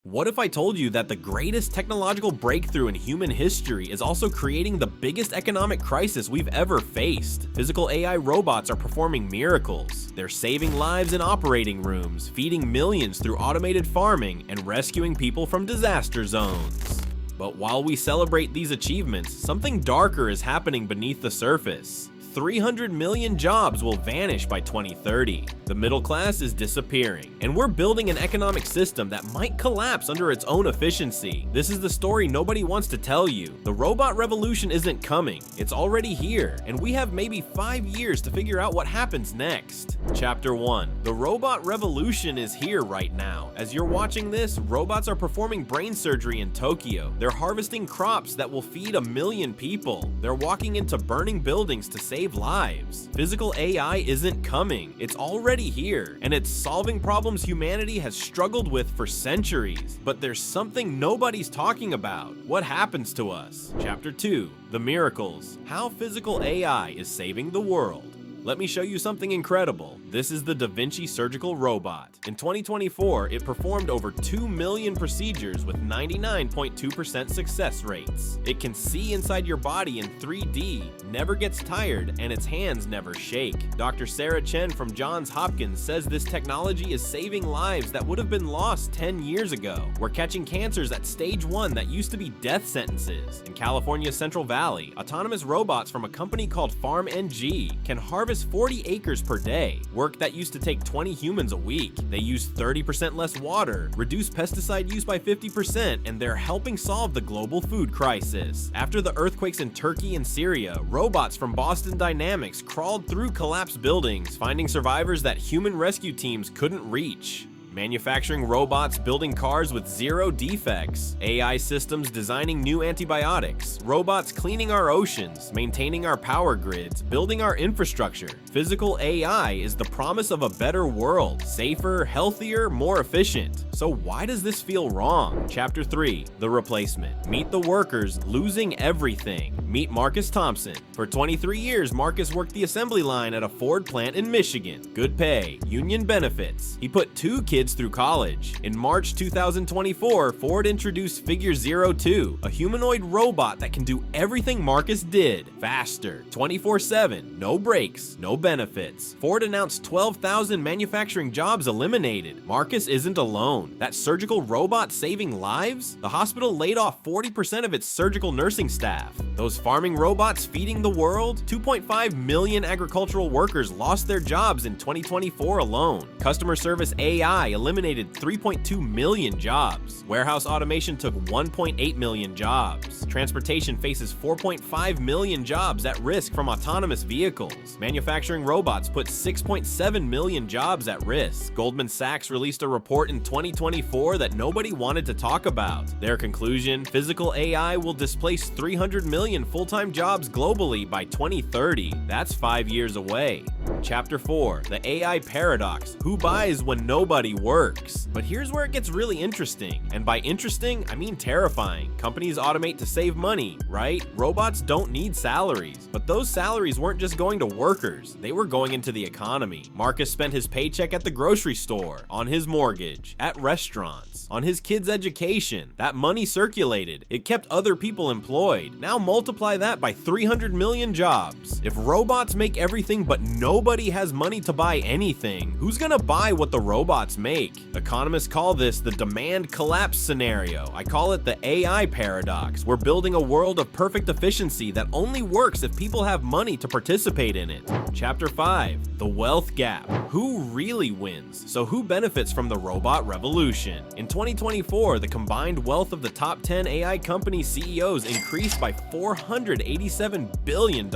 What if I told you that the greatest technological breakthrough in human history is also creating the biggest economic crisis we've ever faced? Physical AI robots are performing miracles. They're saving lives in operating rooms, feeding millions through automated farming, and rescuing people from disaster zones. But while we celebrate these achievements, something darker is happening beneath the surface. 300 million jobs will vanish by 2030. The middle class is disappearing, and we're building an economic system that might collapse under its own efficiency. This is the story nobody wants to tell you. The robot revolution isn't coming, it's already here, and we have maybe 5 years to figure out what happens next. Chapter 1. The robot revolution is here right now. As you're watching this, robots are performing brain surgery in Tokyo. They're harvesting crops that will feed 1 million people. They're walking into burning buildings to save lives. Physical AI isn't coming, it's already here, and it's solving problems humanity has struggled with for centuries. But there's something nobody's talking about. What happens to us? Chapter 2. The miracles. How physical AI is saving the world. Let me show you something incredible. This is the Da Vinci surgical robot. In 2024, it performed over 2 million procedures with 99.2% success rates. It can see inside your body in 3D, never gets tired, and its hands never shake. Dr. Sarah Chen from Johns Hopkins says this technology is saving lives that would have been lost 10 years ago. We're catching cancers at stage 1 that used to be death sentences. In California's Central Valley, autonomous robots from a company called FarmNG can harvest 40 acres per day, work that used to take 20 humans a week. They use 30% less water, reduce pesticide use by 50%, and they're helping solve the global food crisis. After the earthquakes in Turkey and Syria, robots from Boston Dynamics crawled through collapsed buildings, finding survivors that human rescue teams couldn't reach. Manufacturing robots building cars with 0 defects, AI systems designing new antibiotics, robots cleaning our oceans, maintaining our power grids, building our infrastructure. Physical AI is the promise of a better world, safer, healthier, more efficient. So why does this feel wrong? Chapter 3. The replacement. Meet the workers losing everything. Meet Marcus Thompson. For 23 years, Marcus worked the assembly line at a Ford plant in Michigan. Good pay, union benefits. He put 2 kids through college. In March 2024, Ford introduced Figure 02, a humanoid robot that can do everything Marcus did, faster, 24/7, no breaks, no benefits. Ford announced 12,000 manufacturing jobs eliminated. Marcus isn't alone. That surgical robot saving lives? The hospital laid off 40% of its surgical nursing staff. Those farming robots feeding the world? 2.5 million agricultural workers lost their jobs in 2024 alone. Customer service AI eliminated 3.2 million jobs. Warehouse automation took 1.8 million jobs. Transportation faces 4.5 million jobs at risk from autonomous vehicles. Manufacturing robots put 6.7 million jobs at risk. Goldman Sachs released a report in 2024 that nobody wanted to talk about. Their conclusion: physical AI will displace 300 million full-time jobs globally by 2030. That's 5 years away. Chapter 4. The AI paradox. Who buys when nobody works? But here's where it gets really interesting. And by interesting, I mean terrifying. Companies automate to save money, right? Robots don't need salaries. But those salaries weren't just going to workers. They were going into the economy. Marcus spent his paycheck at the grocery store, on his mortgage, at restaurants, on his kids' education. That money circulated. It kept other people employed. Now multiply that by 300 million jobs. If robots make everything but nobody has money to buy anything, who's gonna buy what the robots make? Economists call this the demand collapse scenario. I call it the AI paradox. We're building a world of perfect efficiency that only works if people have money to participate in it. Chapter 5. The wealth gap. Who really wins? So who benefits from the robot revolution? In 2024, the combined wealth of the top 10 AI company CEOs increased by $487 billion.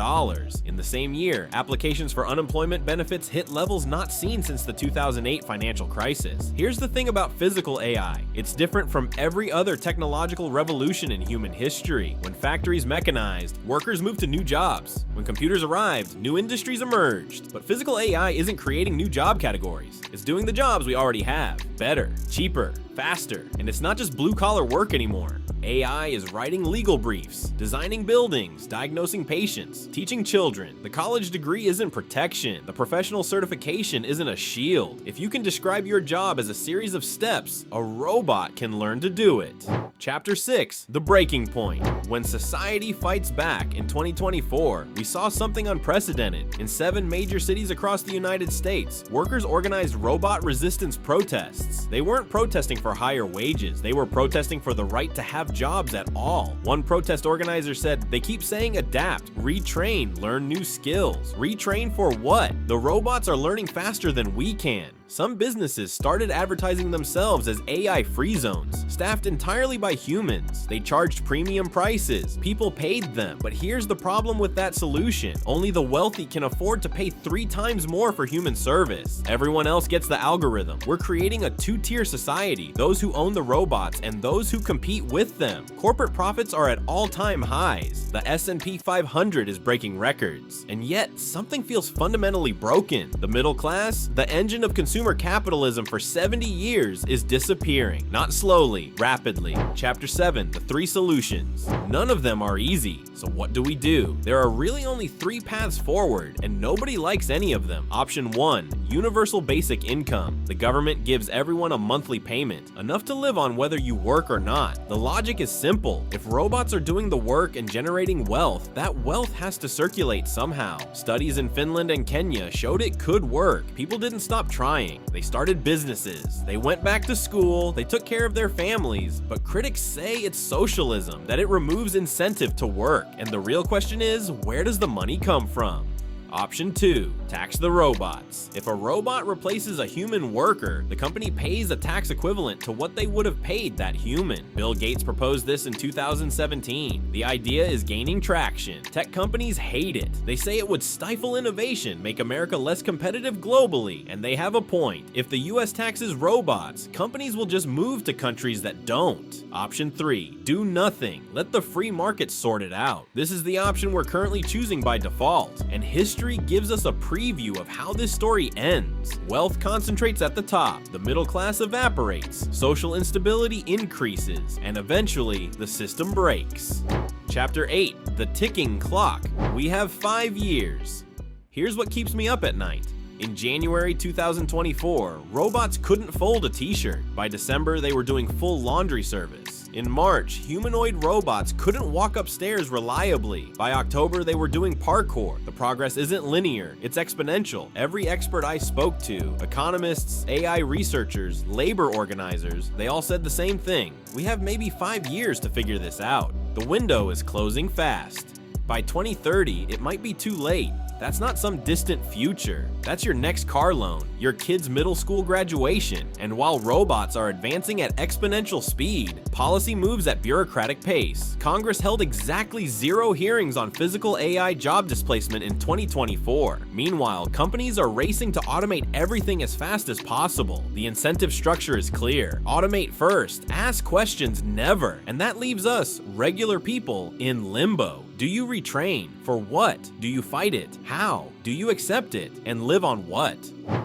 In the same year, applications for unemployment benefits hit levels not seen since the 2008 financial crisis. Here's the thing about physical AI. It's different from every other technological revolution in human history. When factories mechanized, workers moved to new jobs. When computers arrived, new industries emerged. But physical AI isn't creating new job categories. It's doing the jobs we already have, better, cheaper, faster. And it's not just blue-collar work anymore. AI is writing legal briefs, designing buildings, diagnosing patients, teaching children. The college degree isn't protection. The professional certification isn't a shield. If you can describe your job as a series of steps, a robot can learn to do it. Chapter 6, The Breaking Point. When society fights back in 2024, we saw something unprecedented. In 7 major cities across the United States, workers organized robot resistance protests. They weren't protesting for higher wages, they were protesting for the right to have jobs at all. One protest organizer said, "They keep saying adapt, retrain, learn new skills." Retrain for what? The robots are learning faster than we can. Some businesses started advertising themselves as AI free zones, staffed entirely by humans. They charged premium prices. People paid them. But here's the problem with that solution. Only the wealthy can afford to pay 3 times more for human service. Everyone else gets the algorithm. We're creating a 2-tier society, those who own the robots and those who compete with them. Corporate profits are at all-time highs. The S&P 500 is breaking records. And yet, something feels fundamentally broken. The middle class, the engine of consumer capitalism for 70 years, is disappearing. Not slowly, rapidly. Chapter 7, The 3 Solutions. None of them are easy. So what do we do? There are really only 3 paths forward, and nobody likes any of them. Option 1, universal basic income. The government gives everyone a monthly payment, enough to live on whether you work or not. The logic is simple. If robots are doing the work and generating wealth, that wealth has to circulate somehow. Studies in Finland and Kenya showed it could work. People didn't stop trying. They started businesses. They went back to school. They took care of their families. But critics say it's socialism, that it removes incentive to work. And the real question is, where does the money come from? Option 2, tax the robots. If a robot replaces a human worker, the company pays a tax equivalent to what they would have paid that human. Bill Gates proposed this in 2017. The idea is gaining traction. Tech companies hate it. They say it would stifle innovation, make America less competitive globally, and they have a point. If the US taxes robots, companies will just move to countries that don't. Option 3, do nothing. Let the free market sort it out. This is the option we're currently choosing by default, and history gives us a preview of how this story ends. Wealth concentrates at the top, the middle class evaporates, social instability increases, and eventually the system breaks. Chapter 8, The Ticking Clock. We have 5 years. Here's what keeps me up at night. In January 2024, robots couldn't fold a t-shirt. By December, they were doing full laundry service. In March, humanoid robots couldn't walk upstairs reliably. By October, they were doing parkour. The progress isn't linear, it's exponential. Every expert I spoke to, economists, AI researchers, labor organizers, they all said the same thing. We have maybe 5 years to figure this out. The window is closing fast. By 2030, it might be too late. That's not some distant future. That's your next car loan, your kid's middle school graduation. And while robots are advancing at exponential speed, policy moves at bureaucratic pace. Congress held exactly 0 hearings on physical AI job displacement in 2024. Meanwhile, companies are racing to automate everything as fast as possible. The incentive structure is clear. Automate first, ask questions never. And that leaves us, regular people, in limbo. Do you retrain? For what? Do you fight it? How? Do you accept it? And live on what?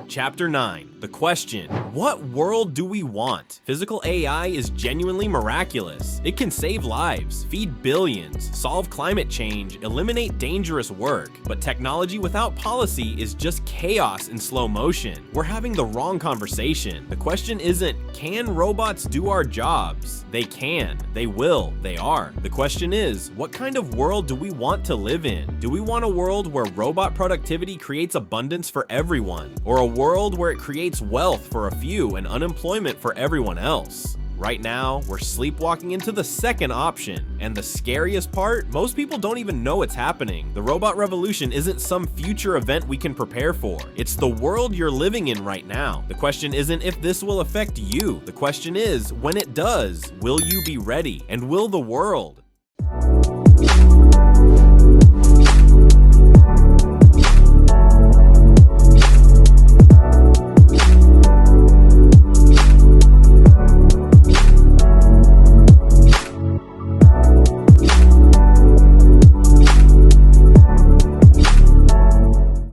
Chapter 9, The Question. What world do we want? Physical AI is genuinely miraculous. It can save lives, feed billions, solve climate change, eliminate dangerous work. But technology without policy is just chaos in slow motion. We're having the wrong conversation. The question isn't, can robots do our jobs? They can, they will, they are. The question is, what kind of world do we want to live in? Do we want a world where robot productivity creates abundance for everyone? Or a world where it creates wealth for a few and unemployment for everyone else? Right now, we're sleepwalking into the second option. And the scariest part, most people don't even know it's happening. The robot revolution isn't some future event we can prepare for. It's the world you're living in right now. The question isn't if this will affect you. The question is, when it does, will you be ready? And will the world?